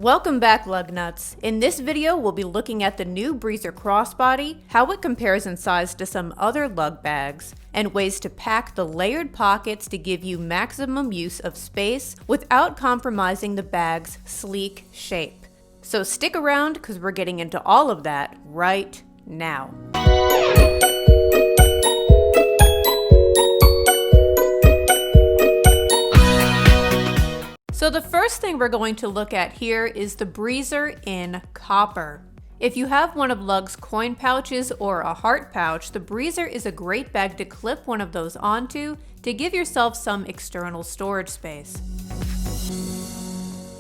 Welcome back, lug nuts. In this video, we'll be looking at the new BREEZER crossbody, how it compares in size to some other lug bags, and ways to pack the layered pockets to give you maximum use of space without compromising the bag's sleek shape. So stick around because we're getting into all of that right now. So the first thing we're going to look at here is the BREEZER in copper. If you have one of Lug's coin pouches or a heart pouch, the BREEZER is a great bag to clip one of those onto to give yourself some external storage space.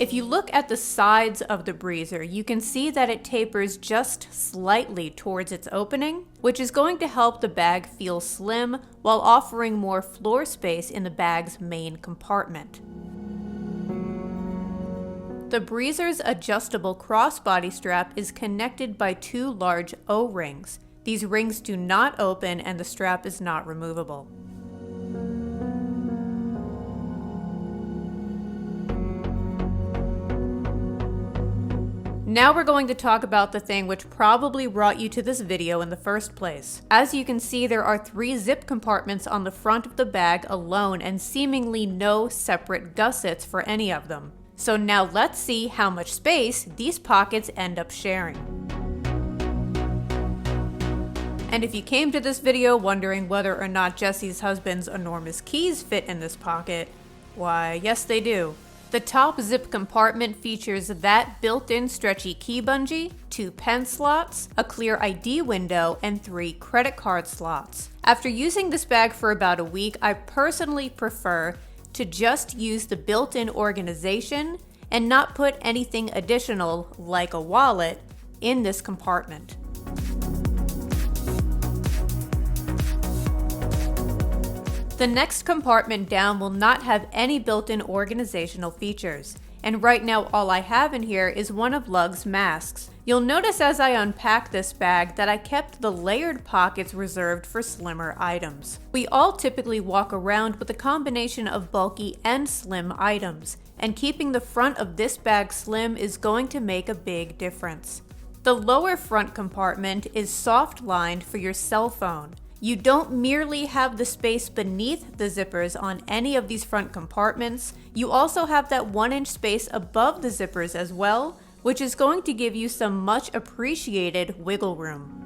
If you look at the sides of the BREEZER, you can see that it tapers just slightly towards its opening, which is going to help the bag feel slim while offering more floor space in the bag's main compartment. The BREEZER's adjustable crossbody strap is connected by two large O-rings. These rings do not open and the strap is not removable. Now we're going to talk about the thing which probably brought you to this video in the first place. As you can see, there are 3 zip compartments on the front of the bag alone and seemingly no separate gussets for any of them. So now let's see how much space these pockets end up sharing. And if you came to this video wondering whether or not Jesse's husband's enormous keys fit in this pocket, why, yes they do. The top zip compartment features that built-in stretchy key bungee, 2 pen slots, a clear ID window, and 3 credit card slots. After using this bag for about a week, I personally prefer to just use the built-in organization and not put anything additional, like a wallet, in this compartment. The next compartment down will not have any built-in organizational features, and right now all I have in here is one of Lug's masks. You'll notice as I unpack this bag that I kept the layered pockets reserved for slimmer items. We all typically walk around with a combination of bulky and slim items, and keeping the front of this bag slim is going to make a big difference. The lower front compartment is soft lined for your cell phone. You don't merely have the space beneath the zippers on any of these front compartments, you also have that 1-inch space above the zippers as well, which is going to give you some much appreciated wiggle room.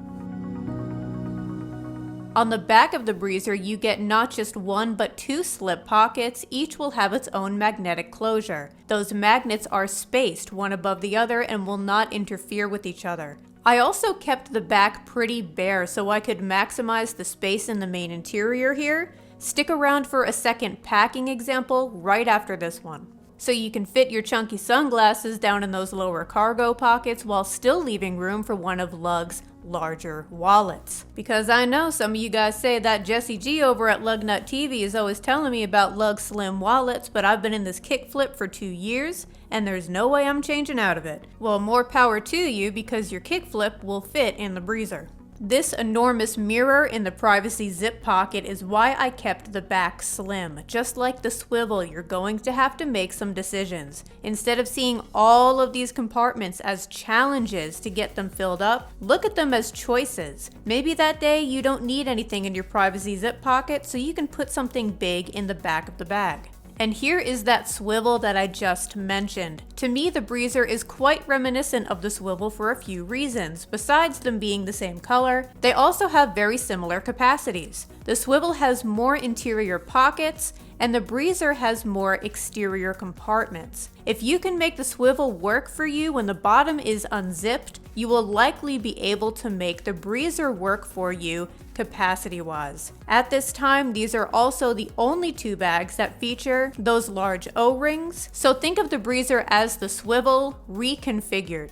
On the back of the BREEZER, you get not just 1 but 2 slip pockets. Each will have its own magnetic closure. Those magnets are spaced one above the other and will not interfere with each other. I also kept the back pretty bare so I could maximize the space in the main interior here. Stick around for a second packing example right after this one. So you can fit your chunky sunglasses down in those lower cargo pockets while still leaving room for one of Lug's larger wallets. Because I know some of you guys say that Jesse G over at Lugnut TV is always telling me about Lug slim wallets, but I've been in this kickflip for 2 years and there's no way I'm changing out of it. Well, more power to you because your kickflip will fit in the BREEZER. This enormous mirror in the privacy zip pocket is why I kept the back slim. Just like the swivel, you're going to have to make some decisions. Instead of seeing all of these compartments as challenges to get them filled up, look at them as choices. Maybe that day you don't need anything in your privacy zip pocket, so you can put something big in the back of the bag. And here is that swivel that I just mentioned. To me, the BREEZER is quite reminiscent of the swivel for a few reasons. Besides them being the same color, they also have very similar capacities. The swivel has more interior pockets, and the BREEZER has more exterior compartments. If you can make the swivel work for you when the bottom is unzipped, you will likely be able to make the BREEZER work for you capacity-wise. At this time, these are also the only 2 bags that feature those large O-rings, so think of the BREEZER as the swivel reconfigured.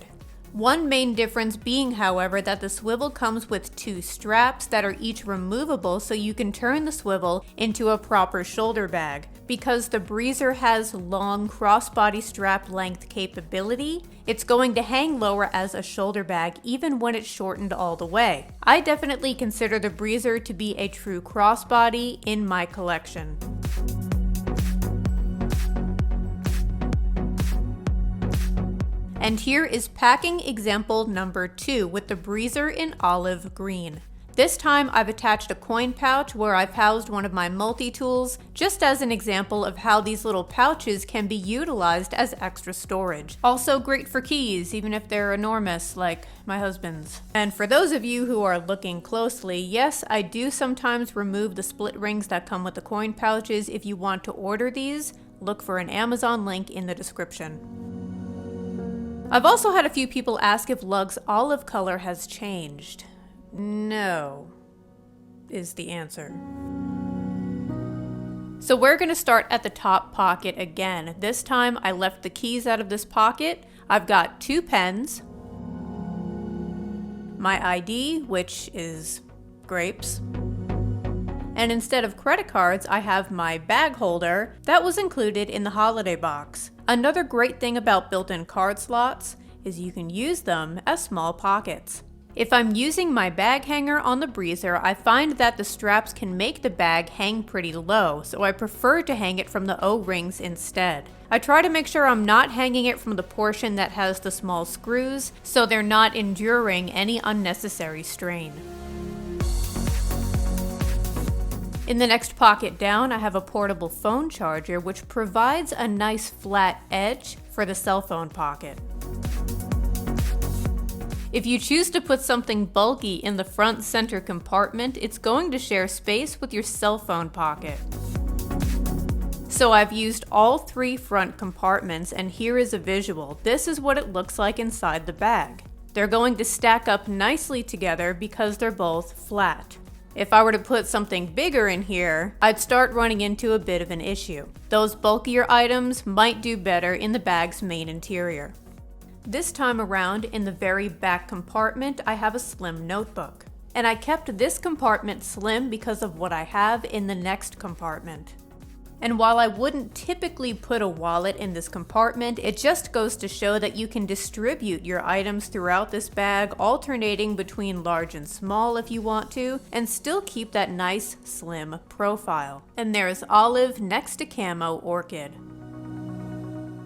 One main difference being, however, that the swivel comes with 2 straps that are each removable so you can turn the swivel into a proper shoulder bag. Because the BREEZER has long crossbody strap length capability, it's going to hang lower as a shoulder bag even when it's shortened all the way. I definitely consider the BREEZER to be a true crossbody in my collection. And here is packing example number 2 with the BREEZER in olive green. This time I've attached a coin pouch where I've housed one of my multi-tools, just as an example of how these little pouches can be utilized as extra storage. Also great for keys, even if they're enormous, like my husband's. And for those of you who are looking closely, yes, I do sometimes remove the split rings that come with the coin pouches. If you want to order these, look for an Amazon link in the description. I've also had a few people ask if Lug's olive color has changed. No, is the answer. So we're going to start at the top pocket again. This time I left the keys out of this pocket. I've got 2 pens, my ID, which is grapes, and instead of credit cards, I have my bag holder that was included in the holiday box. Another great thing about built-in card slots is you can use them as small pockets. If I'm using my bag hanger on the BREEZER, I find that the straps can make the bag hang pretty low, so I prefer to hang it from the O-rings instead. I try to make sure I'm not hanging it from the portion that has the small screws, so they're not enduring any unnecessary strain. In the next pocket down, I have a portable phone charger, which provides a nice flat edge for the cell phone pocket. If you choose to put something bulky in the front center compartment, it's going to share space with your cell phone pocket. So I've used all 3 front compartments, and here is a visual. This is what it looks like inside the bag. They're going to stack up nicely together because they're both flat. If I were to put something bigger in here, I'd start running into a bit of an issue. Those bulkier items might do better in the bag's main interior. This time around, in the very back compartment, I have a slim notebook. And I kept this compartment slim because of what I have in the next compartment. And while I wouldn't typically put a wallet in this compartment, it just goes to show that you can distribute your items throughout this bag, alternating between large and small if you want to, and still keep that nice, slim profile. And there's olive next to camo orchid.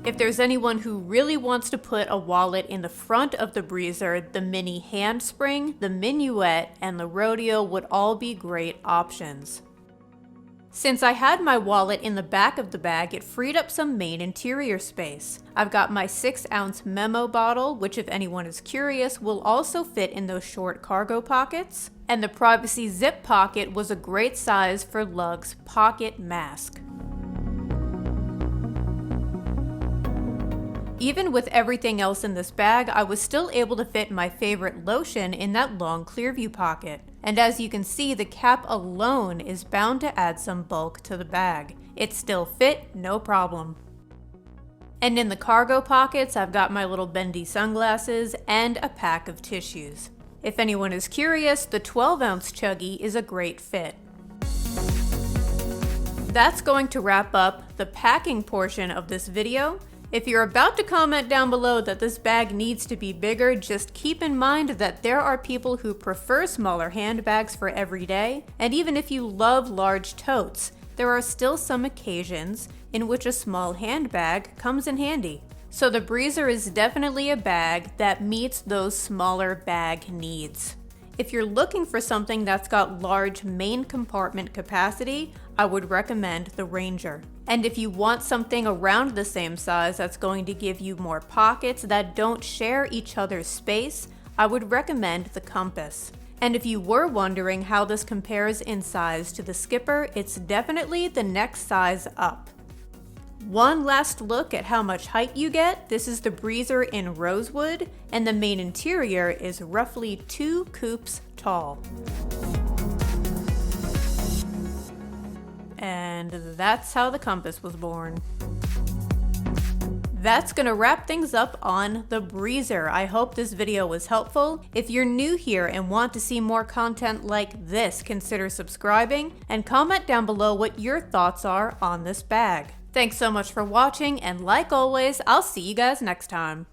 If there's anyone who really wants to put a wallet in the front of the BREEZER, the mini handspring, the minuet, and the rodeo would all be great options. Since I had my wallet in the back of the bag, it freed up some main interior space. I've got my 6-ounce memo bottle, which if anyone is curious, will also fit in those short cargo pockets. And the privacy zip pocket was a great size for Lug's pocket mask. Even with everything else in this bag, I was still able to fit my favorite lotion in that long Clearview pocket. And as you can see, the cap alone is bound to add some bulk to the bag. It still fit, no problem. And in the cargo pockets, I've got my little bendy sunglasses and a pack of tissues. If anyone is curious, the 12-ounce chuggy is a great fit. That's going to wrap up the packing portion of this video. If you're about to comment down below that this bag needs to be bigger, just keep in mind that there are people who prefer smaller handbags for every day, and even if you love large totes, there are still some occasions in which a small handbag comes in handy. So the BREEZER is definitely a bag that meets those smaller bag needs. If you're looking for something that's got large main compartment capacity, I would recommend the Ranger. And if you want something around the same size that's going to give you more pockets that don't share each other's space, I would recommend the Compass. And if you were wondering how this compares in size to the Skipper, it's definitely the next size up. One last look at how much height you get. This is the BREEZER in rosewood, and the main interior is roughly 2 coupes tall. And that's how the Compass was born. That's gonna wrap things up on the BREEZER. I hope this video was helpful. If you're new here and want to see more content like this, consider subscribing and comment down below what your thoughts are on this bag. Thanks so much for watching, and like always, I'll see you guys next time.